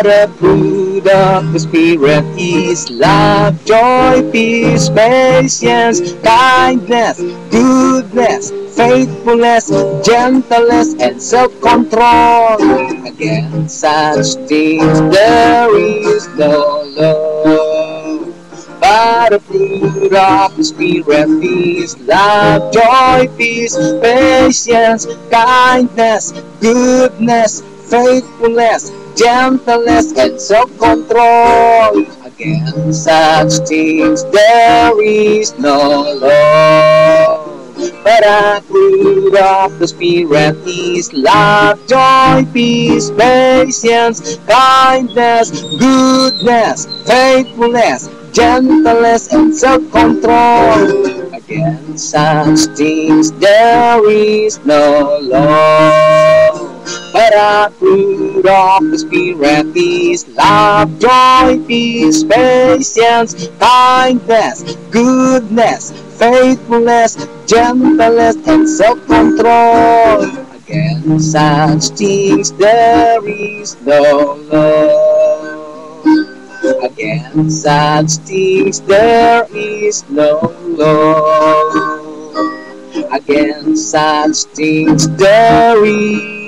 the fruit of the Spirit is love, joy, peace, patience, kindness, goodness, faithfulness, gentleness, and self-control. Against such things there is no law. But the fruit of the Spirit is love, joy, peace, patience, kindness, goodness, faithfulness, gentleness, and self-control. Against such things there is no law. But the fruit of the Spirit is love, joy, peace, patience, kindness, goodness, faithfulness, gentleness, and self-control. Against such things there is no law. But the fruit of the Spirit is love, joy, peace, patience, kindness, goodness, faithfulness, gentleness, and self-control. Against such things there is no law. Against such things there is no law. Against such things there is